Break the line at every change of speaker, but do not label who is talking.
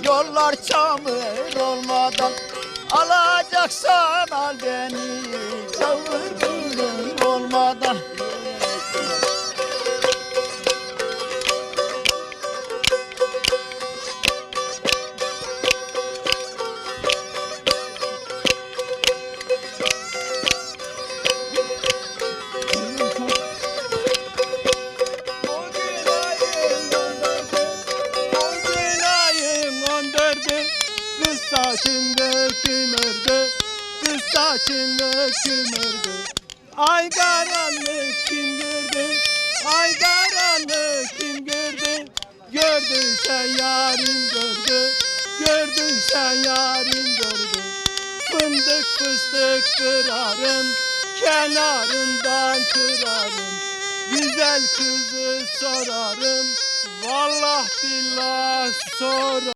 Yollar çamur olmadan, alacaksan al beni, çavur kızın olmadan.
Kız saçında kümürdü, kız saçında kümürdü. Ay karanlık kim gördü, ay karanlık kim gördü. Gördün sen yarın gördü, gördün sen yarın gördü. Fındık fıstık kırarım, kenarından kırarım. Güzel kızı sorarım, vallahi billah sorarım.